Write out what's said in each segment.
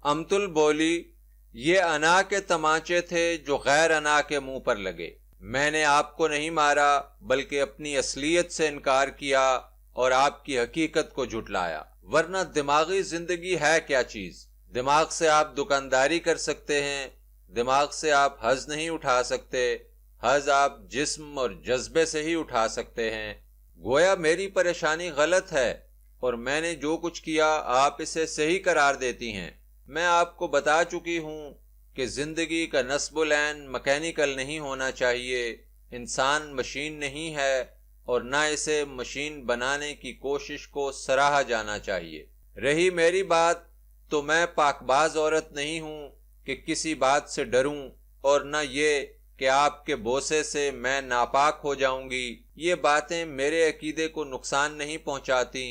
امتل بولی، یہ انا کے تمانچے تھے جو غیر انا کے منہ پر لگے۔ میں نے آپ کو نہیں مارا بلکہ اپنی اصلیت سے انکار کیا اور آپ کی حقیقت کو جھٹلایا۔ ورنہ دماغی زندگی ہے کیا چیز؟ دماغ سے آپ دکانداری کر سکتے ہیں، دماغ سے آپ حظ نہیں اٹھا سکتے، حظ آپ جسم اور جذبے سے ہی اٹھا سکتے ہیں۔ گویا میری پریشانی غلط ہے اور میں نے جو کچھ کیا آپ اسے صحیح قرار دیتی ہیں۔ میں آپ کو بتا چکی ہوں کہ زندگی کا نصب العین مکینیکل نہیں ہونا چاہیے، انسان مشین نہیں ہے اور نہ اسے مشین بنانے کی کوشش کو سراہا جانا چاہیے۔ رہی میری بات تو میں پاک باز عورت نہیں ہوں کہ کسی بات سے ڈروں، اور نہ یہ کہ آپ کے بوسے سے میں ناپاک ہو جاؤں گی۔ یہ باتیں میرے عقیدے کو نقصان نہیں پہنچاتی۔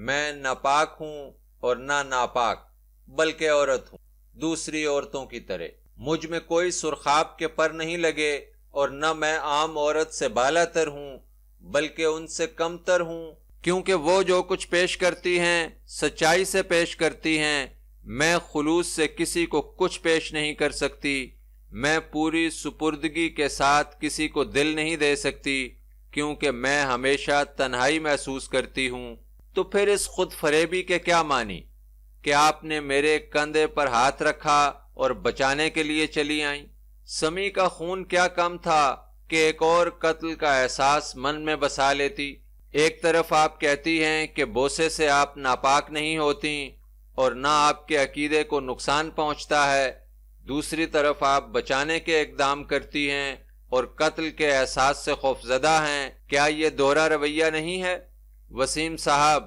میں نہ پاک ہوں اور نہ ناپاک، بلکہ عورت ہوں، دوسری عورتوں کی طرح۔ مجھ میں کوئی سرخاب کے پر نہیں لگے اور نہ میں عام عورت سے بالا تر ہوں بلکہ ان سے کم تر ہوں، کیونکہ وہ جو کچھ پیش کرتی ہیں سچائی سے پیش کرتی ہیں۔ میں خلوص سے کسی کو کچھ پیش نہیں کر سکتی، میں پوری سپردگی کے ساتھ کسی کو دل نہیں دے سکتی، کیونکہ میں ہمیشہ تنہائی محسوس کرتی ہوں۔ تو پھر اس خود فریبی کے کیا معنی کہ آپ نے میرے کندھے پر ہاتھ رکھا اور بچانے کے لیے چلی آئیں؟ سمی کا خون کیا کم تھا کہ ایک اور قتل کا احساس من میں بسا لیتی؟ ایک طرف آپ کہتی ہیں کہ بوسے سے آپ ناپاک نہیں ہوتی اور نہ آپ کے عقیدے کو نقصان پہنچتا ہے، دوسری طرف آپ بچانے کے اقدام کرتی ہیں اور قتل کے احساس سے خوفزدہ ہیں۔ کیا یہ دوہرا رویہ نہیں ہے؟ وسیم صاحب،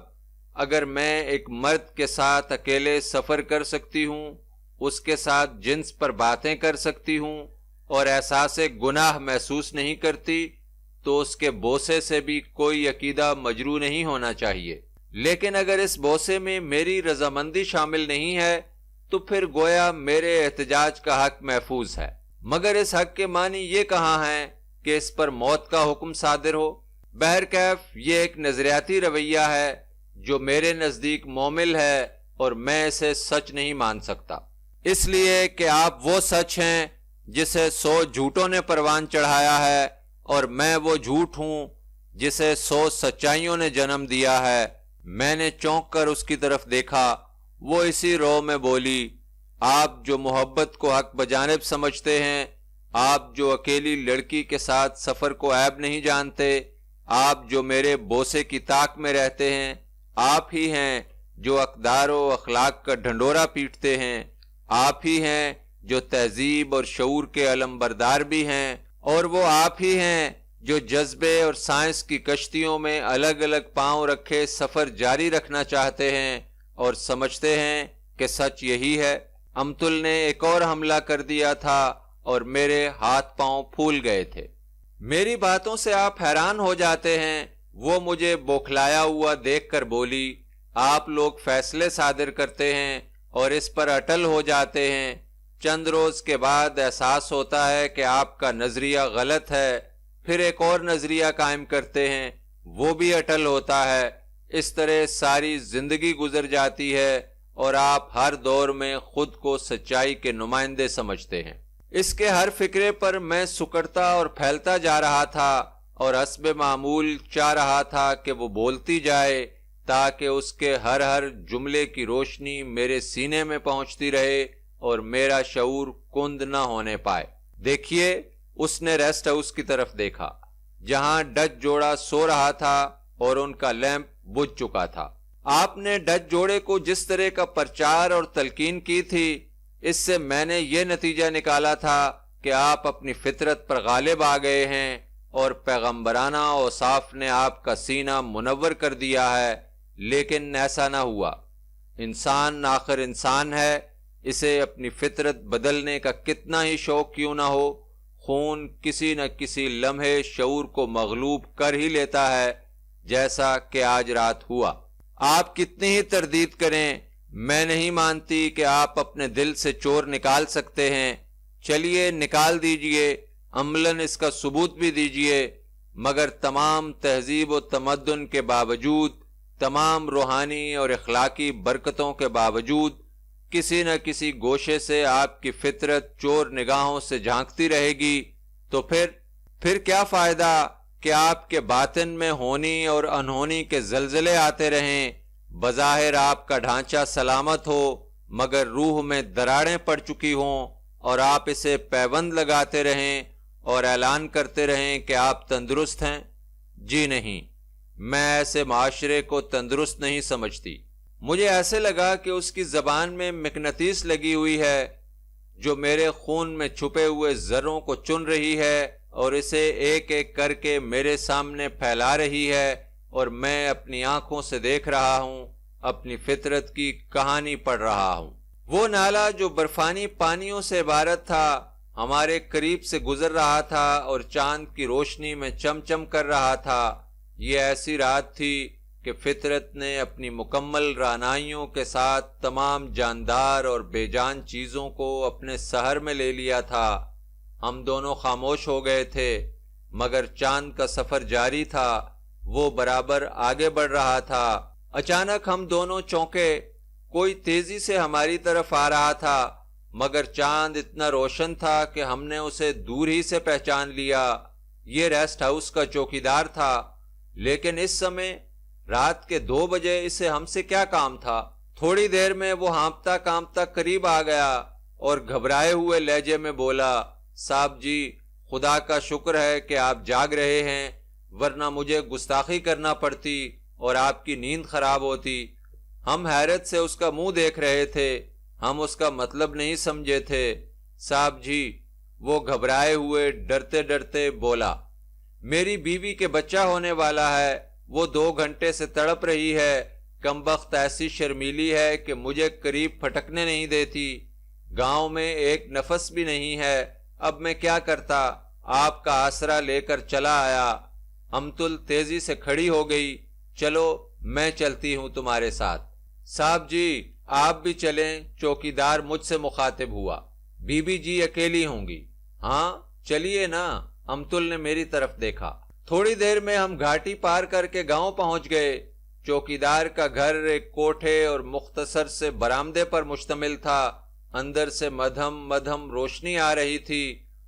اگر میں ایک مرد کے ساتھ اکیلے سفر کر سکتی ہوں، اس کے ساتھ جنس پر باتیں کر سکتی ہوں اور احساس گناہ محسوس نہیں کرتی، تو اس کے بوسے سے بھی کوئی عقیدہ مجروح نہیں ہونا چاہیے۔ لیکن اگر اس بوسے میں میری رضامندی شامل نہیں ہے تو پھر گویا میرے احتجاج کا حق محفوظ ہے، مگر اس حق کے معنی یہ کہاں ہیں کہ اس پر موت کا حکم صادر ہو؟ بہرکیف یہ ایک نظریاتی رویہ ہے جو میرے نزدیک مومل ہے اور میں اسے سچ نہیں مان سکتا، اس لیے کہ آپ وہ سچ ہیں جسے 100 جھوٹوں نے پروان چڑھایا ہے، اور میں وہ جھوٹ ہوں جسے 100 سچائیوں نے جنم دیا ہے۔ میں نے چونک کر اس کی طرف دیکھا، وہ اسی رو میں بولی، آپ جو محبت کو حق بجانب سمجھتے ہیں، آپ جو اکیلی لڑکی کے ساتھ سفر کو عیب نہیں جانتے، آپ جو میرے بوسے کی طاق میں رہتے ہیں، آپ ہی ہیں جو اقدار و اخلاق کا ڈھنڈورا پیٹتے ہیں، آپ ہی ہیں جو تہذیب اور شعور کے علمبردار بھی ہیں، اور وہ آپ ہی ہیں جو جذبے اور سائنس کی کشتیوں میں الگ الگ پاؤں رکھے سفر جاری رکھنا چاہتے ہیں اور سمجھتے ہیں کہ سچ یہی ہے۔ امتل نے ایک اور حملہ کر دیا تھا اور میرے ہاتھ پاؤں پھول گئے تھے۔ میری باتوں سے آپ حیران ہو جاتے ہیں۔ وہ مجھے بوکھلایا ہوا دیکھ کر بولی، آپ لوگ فیصلے صادر کرتے ہیں اور اس پر اٹل ہو جاتے ہیں، چند روز کے بعد احساس ہوتا ہے کہ آپ کا نظریہ غلط ہے، پھر ایک اور نظریہ قائم کرتے ہیں، وہ بھی اٹل ہوتا ہے۔ اس طرح ساری زندگی گزر جاتی ہے اور آپ ہر دور میں خود کو سچائی کے نمائندے سمجھتے ہیں۔ اس کے ہر فکرے پر میں سکڑتا اور پھیلتا جا رہا تھا اور حسب معمول چاہ رہا تھا کہ وہ بولتی جائے تاکہ اس کے ہر جملے کی روشنی میرے سینے میں پہنچتی رہے اور میرا شعور کند نہ ہونے پائے۔ دیکھیے، اس نے ریسٹ ہاؤس کی طرف دیکھا جہاں ڈچ جوڑا سو رہا تھا اور ان کا لیمپ بجھ چکا تھا۔ آپ نے ڈچ جوڑے کو جس طرح کا پرچار اور تلقین کی تھی، اس سے میں نے یہ نتیجہ نکالا تھا کہ آپ اپنی فطرت پر غالب آ گئے ہیں اور پیغمبرانہ اوصاف نے آپ کا سینہ منور کر دیا ہے، لیکن ایسا نہ ہوا۔ انسان آخر انسان ہے، اسے اپنی فطرت بدلنے کا کتنا ہی شوق کیوں نہ ہو، خون کسی نہ کسی لمحے شعور کو مغلوب کر ہی لیتا ہے، جیسا کہ آج رات ہوا۔ آپ کتنی ہی تردید کریں، میں نہیں مانتی کہ آپ اپنے دل سے چور نکال سکتے ہیں۔ چلیے نکال دیجئے، عملاً اس کا ثبوت بھی دیجئے، مگر تمام تہذیب و تمدن کے باوجود، تمام روحانی اور اخلاقی برکتوں کے باوجود، کسی نہ کسی گوشے سے آپ کی فطرت چور نگاہوں سے جھانکتی رہے گی، تو پھر کیا فائدہ کہ آپ کے باطن میں ہونی اور انہونی کے زلزلے آتے رہیں، بظاہر آپ کا ڈھانچہ سلامت ہو مگر روح میں دراڑیں پڑ چکی ہوں، اور آپ اسے پیوند لگاتے رہیں اور اعلان کرتے رہیں کہ آپ تندرست ہیں؟ جی نہیں، میں ایسے معاشرے کو تندرست نہیں سمجھتی۔ مجھے ایسے لگا کہ اس کی زبان میں مقناطیس لگی ہوئی ہے جو میرے خون میں چھپے ہوئے ذروں کو چن رہی ہے اور اسے ایک ایک کر کے میرے سامنے پھیلا رہی ہے، اور میں اپنی آنکھوں سے دیکھ رہا ہوں، اپنی فطرت کی کہانی پڑھ رہا ہوں۔ وہ نالا جو برفانی پانیوں سے عبارت تھا ہمارے قریب سے گزر رہا تھا اور چاند کی روشنی میں چم چم کر رہا تھا۔ یہ ایسی رات تھی کہ فطرت نے اپنی مکمل رعنائیوں کے ساتھ تمام جاندار اور بے جان چیزوں کو اپنے سحر میں لے لیا تھا۔ ہم دونوں خاموش ہو گئے تھے، مگر چاند کا سفر جاری تھا، وہ برابر آگے بڑھ رہا تھا۔ اچانک ہم دونوں چونکے، کوئی تیزی سے ہماری طرف آ رہا تھا، مگر چاند اتنا روشن تھا کہ ہم نے اسے دور ہی سے پہچان لیا۔ یہ ریسٹ ہاؤس کا چوکیدار تھا، لیکن اس سمے رات کے 2 بجے اسے ہم سے کیا کام تھا؟ تھوڑی دیر میں وہ ہانپتا کانپتا قریب آ گیا اور گھبرائے ہوئے لہجے میں بولا، صاحب جی، خدا کا شکر ہے کہ آپ جاگ رہے ہیں، ورنہ مجھے گستاخی کرنا پڑتی اور آپ کی نیند خراب ہوتی۔ ہم حیرت سے اس کا منہ دیکھ رہے تھے، ہم اس کا مطلب نہیں سمجھے تھے۔ صاحب جی، وہ گھبرائے ہوئے ڈرتے ڈرتے بولا، میری بیوی کے بچہ ہونے والا ہے، وہ 2 گھنٹے سے تڑپ رہی ہے، کمبخت ایسی شرمیلی ہے کہ مجھے قریب پھٹکنے نہیں دیتی، گاؤں میں ایک نفس بھی نہیں ہے، اب میں کیا کرتا؟ آپ کا آسرا لے کر چلا آیا۔ امتل تیزی سے کھڑی ہو گئی، چلو میں چلتی ہوں تمہارے ساتھ۔ صاحب جی، آپ بھی چلیں، چوکیدار مجھ سے مخاطب ہوا۔ بی بی جی اکیلی ہوں گی؟ ہاں چلیے نا، امتل نے میری طرف دیکھا۔ تھوڑی دیر میں ہم گھاٹی پار کر کے گاؤں پہنچ گئے۔ چوکیدار کا گھر ایک کوٹھے اور مختصر سے برآمدے پر مشتمل تھا۔ اندر سے مدھم مدھم روشنی آ رہی تھی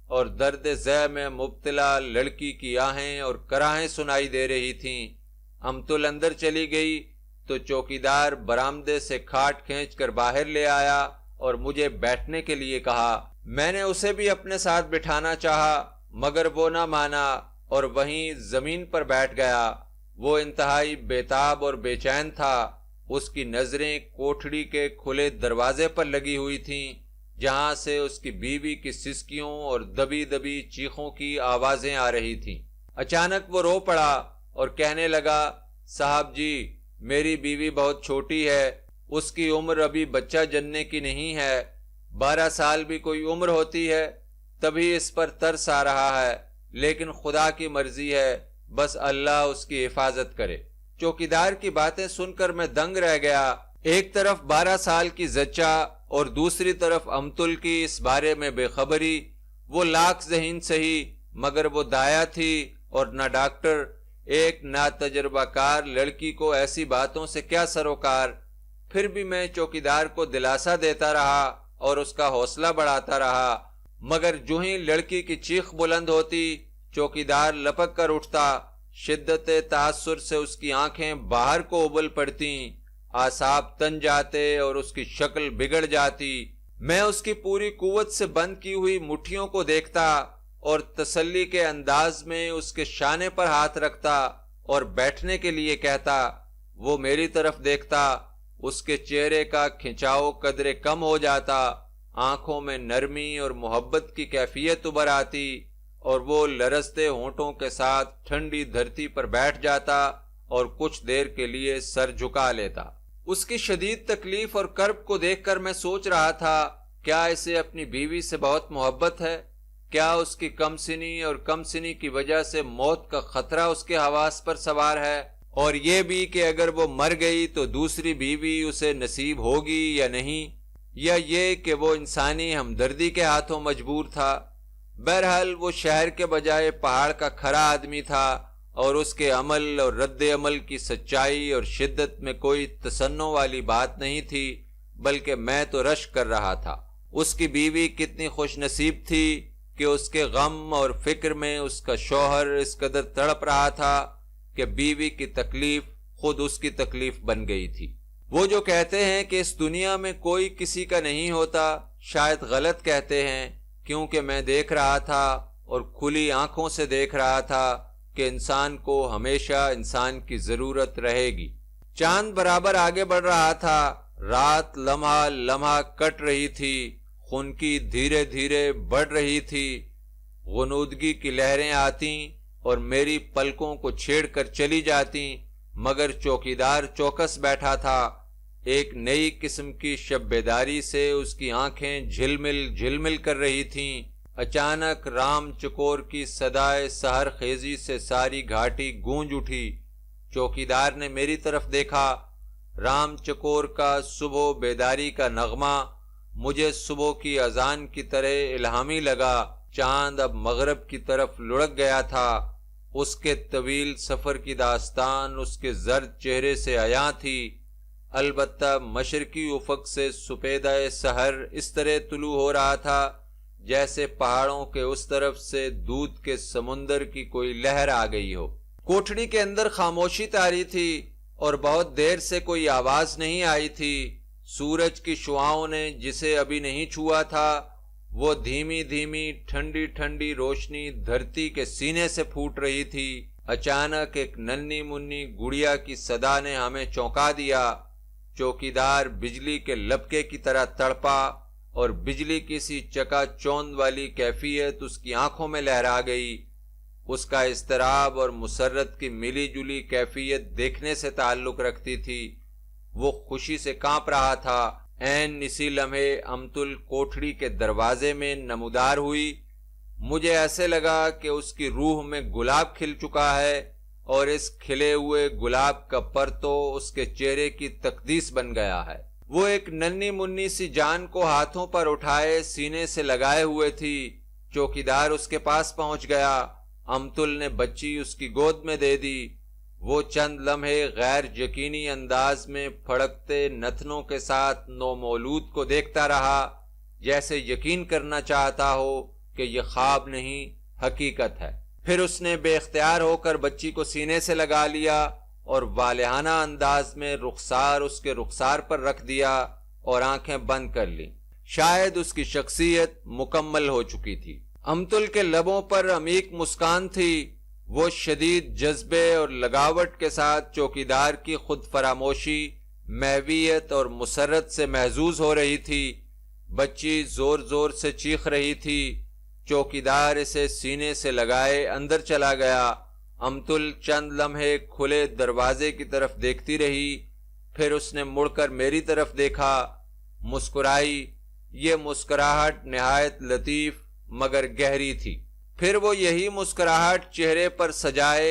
اور درد ذہ میں مبتلا لڑکی کی آہیں اور کراہیں سنائی دے رہی تھیں۔ امتل اندر چلی گئی تو چوکیدار برآمدے سے کھاٹ کھینچ کر باہر لے آیا اور مجھے بیٹھنے کے لیے کہا۔ میں نے اسے بھی اپنے ساتھ بٹھانا چاہا، مگر وہ نہ مانا اور وہیں زمین پر بیٹھ گیا۔ وہ انتہائی بیتاب اور بے چین تھا۔ اس کی نظریں کوٹھڑی کے کھلے دروازے پر لگی ہوئی تھیں، جہاں سے اس کی بیوی کی سسکیوں اور دبی دبی چیخوں کی آوازیں آ رہی تھیں۔ اچانک وہ رو پڑا اور کہنے لگا، صاحب جی، میری بیوی بہت چھوٹی ہے، اس کی عمر ابھی بچہ جننے کی نہیں ہے، 12 سال بھی کوئی عمر ہوتی ہے، تبھی اس پر ترس آ رہا ہے، لیکن خدا کی مرضی ہے، بس اللہ اس کی حفاظت کرے۔ چوکیدار کی باتیں سن کر میں دنگ رہ گیا۔ ایک طرف 12 سال کی زچہ اور دوسری طرف امتل کی اس بارے میں بے خبری۔ وہ لاکھ ذہین سہی، مگر وہ دایا تھی اور نہ ڈاکٹر۔ ایک ناتجربہ کار لڑکی کو ایسی باتوں سے کیا سروکار؟ پھر بھی میں چوکیدار کو دلاسا دیتا رہا اور اس کا حوصلہ بڑھاتا رہا، مگر جو ہی لڑکی کی چیخ بلند ہوتی، چوکیدار لپک کر اٹھتا۔ شدت تاثر سے اس کی آنکھیں باہر کو ابل پڑتیں، اعصاب تن جاتے اور اس کی شکل بگڑ جاتی۔ میں اس کی پوری قوت سے بند کی ہوئی مٹھیوں کو دیکھتا اور تسلی کے انداز میں اس کے شانے پر ہاتھ رکھتا اور بیٹھنے کے لیے کہتا۔ وہ میری طرف دیکھتا، اس کے چہرے کا کھنچاؤ قدرے کم ہو جاتا، آنکھوں میں نرمی اور محبت کی کیفیت ابھر آتی اور وہ لرزتے ہونٹوں کے ساتھ ٹھنڈی دھرتی پر بیٹھ جاتا اور کچھ دیر کے لیے سر جھکا لیتا۔ اس کی شدید تکلیف اور کرب کو دیکھ کر میں سوچ رہا تھا، کیا اسے اپنی بیوی سے بہت محبت ہے؟ کیا اس کی کم سنی اور کم سنی کی وجہ سے موت کا خطرہ اس کے حواس پر سوار ہے؟ اور یہ بھی کہ اگر وہ مر گئی تو دوسری بیوی اسے نصیب ہوگی یا نہیں؟ یا یہ کہ وہ انسانی ہمدردی کے ہاتھوں مجبور تھا؟ بہرحال وہ شہر کے بجائے پہاڑ کا کھرا آدمی تھا اور اس کے عمل اور رد عمل کی سچائی اور شدت میں کوئی تصنع والی بات نہیں تھی، بلکہ میں تو رشک کر رہا تھا۔ اس کی بیوی کتنی خوش نصیب تھی کہ اس کے غم اور فکر میں اس کا شوہر اس قدر تڑپ رہا تھا کہ بیوی کی تکلیف خود اس کی تکلیف بن گئی تھی۔ وہ جو کہتے ہیں کہ اس دنیا میں کوئی کسی کا نہیں ہوتا، شاید غلط کہتے ہیں، کیونکہ میں دیکھ رہا تھا اور کھلی آنکھوں سے دیکھ رہا تھا کہ انسان کو ہمیشہ انسان کی ضرورت رہے گی۔ چاند برابر آگے بڑھ رہا تھا، رات لمحہ لمحہ کٹ رہی تھی، خنکی دھیرے دھیرے بڑھ رہی تھی، غنودگی کی لہریں آتیں اور میری پلکوں کو چھیڑ کر چلی جاتیں، مگر چوکیدار چوکس بیٹھا تھا۔ ایک نئی قسم کی شب بیداری سے اس کی آنکھیں جھلمل جھلمل کر رہی تھیں۔ اچانک رام چکور کی صدائے سحر خیزی سے ساری گھاٹی گونج اٹھی۔ چوکیدار نے میری طرف دیکھا۔ رام چکور کا صبح بیداری کا نغمہ مجھے صبح کی اذان کی طرح الہامی لگا۔ چاند اب مغرب کی طرف لڑک گیا تھا۔ اس کے طویل سفر کی داستان اس کے زرد چہرے سے عیاں تھی، البتہ مشرقی افق سے سپیدہ سحر اس طرح طلوع ہو رہا تھا جیسے پہاڑوں کے اس طرف سے دودھ کے سمندر کی کوئی لہر آ گئی ہو۔ کوٹھڑی کے اندر خاموشی طاری تھی اور بہت دیر سے کوئی آواز نہیں آئی تھی۔ سورج کی شعاؤں نے جسے ابھی نہیں چھوا تھا، وہ دھیمی دھیمی ٹھنڈی ٹھنڈی روشنی دھرتی کے سینے سے پھوٹ رہی تھی۔ اچانک ایک ننھی منی گڑیا کی صدا نے ہمیں چونکا دیا۔ چوکیدار بجلی کے لپکے کی طرح تڑپا اور بجلی کی سی چکا چوند والی کیفیت اس کی آنکھوں میں لہرا گئی۔ اس کا اضطراب اور مسرت کی ملی جلی کیفیت دیکھنے سے تعلق رکھتی تھی۔ وہ خوشی سے کانپ رہا تھا۔ عین اسی لمحے امتل کوٹھڑی کے دروازے میں نمودار ہوئی۔ مجھے ایسے لگا کہ اس کی روح میں گلاب کھل چکا ہے اور اس کھلے ہوئے گلاب کا پر تو اس کے چہرے کی تقدیس بن گیا ہے۔ وہ ایک ننھی منی سی جان کو ہاتھوں پر اٹھائے سینے سے لگائے ہوئے تھی۔ چوکیدار اس کے پاس پہنچ گیا۔ امتل نے بچی اس کی گود میں دے دی۔ وہ چند لمحے غیر یقینی انداز میں پھڑکتے نتنوں کے ساتھ نومولود کو دیکھتا رہا، جیسے یقین کرنا چاہتا ہو کہ یہ خواب نہیں حقیقت ہے۔ پھر اس نے بے اختیار ہو کر بچی کو سینے سے لگا لیا اور والہانہ انداز میں رخسار اس کے رخسار پر رکھ دیا اور آنکھیں بند کر لیں۔ شاید اس کی شخصیت مکمل ہو چکی تھی۔ امتل کے لبوں پر عمیق مسکان تھی۔ وہ شدید جذبے اور لگاوٹ کے ساتھ چوکیدار کی خود فراموشی، محویت اور مسرت سے محظوظ ہو رہی تھی۔ بچی زور زور سے چیخ رہی تھی۔ چوکیدار اسے سینے سے لگائے اندر چلا گیا۔ امتل چند لمحے کھلے دروازے کی طرف دیکھتی رہی، پھر اس نے مڑ کر میری طرف دیکھا، مسکرائی۔ یہ مسکراہٹ نہایت لطیف مگر گہری تھی۔ پھر وہ یہی مسکراہٹ چہرے پر سجائے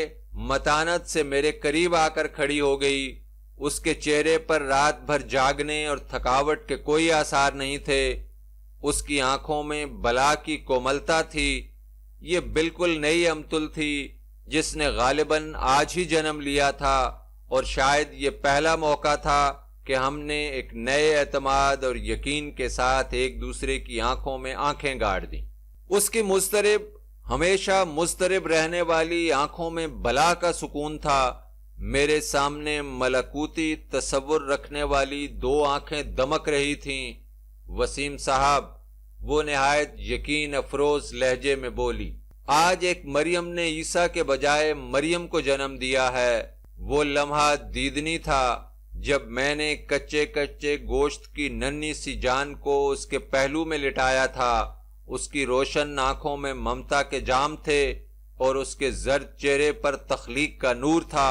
متانت سے میرے قریب آ کر کھڑی ہو گئی۔ اس کے چہرے پر رات بھر جاگنے اور تھکاوٹ کے کوئی آثار نہیں تھے۔ اس کی آنکھوں میں بلا کی کوملتا تھی۔ یہ بالکل نئی امتل تھی جس نے غالباً آج ہی جنم لیا تھا، اور شاید یہ پہلا موقع تھا کہ ہم نے ایک نئے اعتماد اور یقین کے ساتھ ایک دوسرے کی آنکھوں میں آنکھیں گاڑ دیں۔ اس کی مضطرب، ہمیشہ مضطرب رہنے والی آنکھوں میں بلا کا سکون تھا۔ میرے سامنے ملکوتی تصور رکھنے والی دو آنکھیں دمک رہی تھیں۔ وسیم صاحب، وہ نہایت یقین افروز لہجے میں بولی، آج ایک مریم نے عیسیٰ کے بجائے مریم کو جنم دیا ہے۔ وہ لمحہ دیدنی تھا جب میں نے کچے کچے گوشت کی ننھی سی جان کو اس کے پہلو میں لٹایا تھا۔ اس کی روشن آنکھوں میں ممتا کے جام تھے اور اس کے زرد چہرے پر تخلیق کا نور تھا،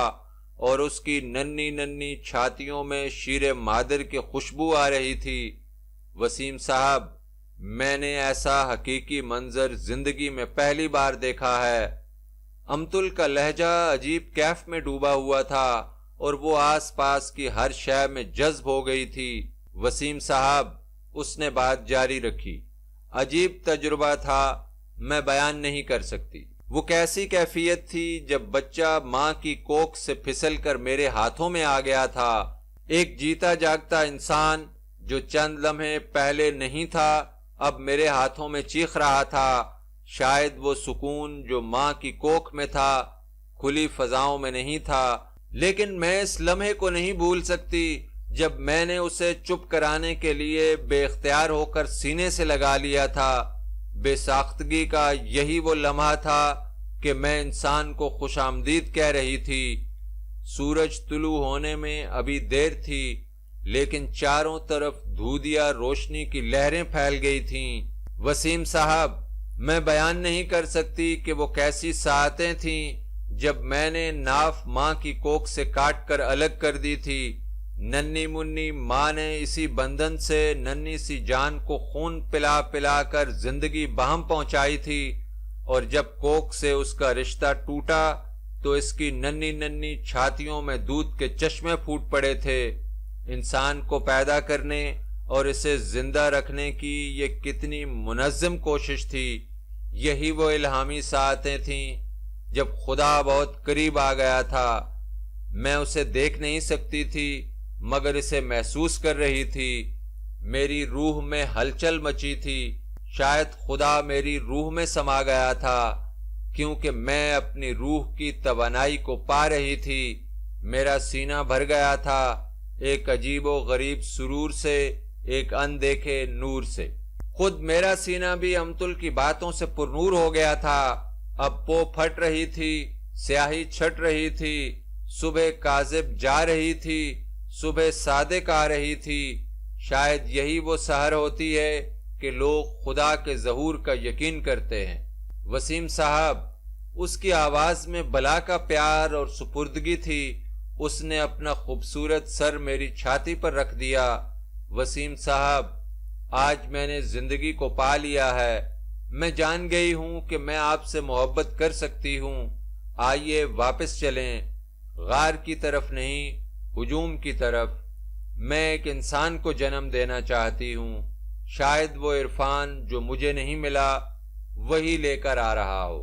اور اس کی ننھی ننھی چھاتیوں میں شیر مادر کی خوشبو آ رہی تھی۔ وسیم صاحب، میں نے ایسا حقیقی منظر زندگی میں پہلی بار دیکھا ہے۔ امتل کا لہجہ عجیب کیف میں ڈوبا ہوا تھا اور وہ آس پاس کی ہر شے میں جذب ہو گئی تھی۔ وسیم صاحب، اس نے بات جاری رکھی، عجیب تجربہ تھا، میں بیان نہیں کر سکتی۔ وہ کیسی کیفیت تھی جب بچہ ماں کی کوکھ سے پھسل کر میرے ہاتھوں میں آ گیا تھا۔ ایک جیتا جاگتا انسان جو چند لمحے پہلے نہیں تھا اب میرے ہاتھوں میں چیخ رہا تھا، شاید وہ سکون جو ماں کی کوکھ میں تھا کھلی فضاؤں میں نہیں تھا، لیکن میں اس لمحے کو نہیں بھول سکتی جب میں نے اسے چپ کرانے کے لیے بے اختیار ہو کر سینے سے لگا لیا تھا۔ بے ساختگی کا یہی وہ لمحہ تھا کہ میں انسان کو خوش آمدید کہہ رہی تھی۔ سورج طلوع ہونے میں ابھی دیر تھی، لیکن چاروں طرف دھودیا روشنی کی لہریں پھیل گئی تھیں۔ وسیم صاحب، میں بیان نہیں کر سکتی کہ وہ کیسی ساعتیں تھیں جب میں نے ناف ماں کی کوکھ سے کاٹ کر الگ کر دی تھی۔ ننھی منی ماں نے اسی بندھن سے ننھی سی جان کو خون پلا پلا کر زندگی بہم پہنچائی تھی، اور جب کوکھ سے اس کا رشتہ ٹوٹا تو اس کی ننھی ننھی چھاتیوں میں دودھ کے چشمے پھوٹ پڑے تھے۔ انسان کو پیدا کرنے اور اسے زندہ رکھنے کی یہ کتنی منظم کوشش تھی۔ یہی وہ الہامی ساعتیں تھیں جب خدا بہت قریب آ گیا تھا۔ میں اسے دیکھ نہیں سکتی تھی مگر اسے محسوس کر رہی تھی۔ میری روح میں ہلچل مچی تھی، شاید خدا میری روح میں سما گیا تھا، کیونکہ میں اپنی روح کی توانائی کو پا رہی تھی۔ میرا سینہ بھر گیا تھا ایک عجیب و غریب سرور سے، ایک اندیکھے نور سے۔ خود میرا سینہ بھی امتل کی باتوں سے پرنور ہو گیا تھا۔ اب پو پھٹ رہی تھی، سیاہی چھٹ رہی تھی، صبح کاذب جا رہی تھی، صبح صادق آ رہی تھی۔ شاید یہی وہ سحر ہوتی ہے کہ لوگ خدا کے ظہور کا یقین کرتے ہیں۔ وسیم صاحب، اس کی آواز میں بلا کا پیار اور سپردگی تھی۔ اس نے اپنا خوبصورت سر میری چھاتی پر رکھ دیا۔ وسیم صاحب، آج میں نے زندگی کو پا لیا ہے۔ میں جان گئی ہوں کہ میں آپ سے محبت کر سکتی ہوں۔ آئیے واپس چلیں، غار کی طرف نہیں، ہجوم کی طرف۔ میں ایک انسان کو جنم دینا چاہتی ہوں، شاید وہ عرفان جو مجھے نہیں ملا وہی لے کر آ رہا ہو۔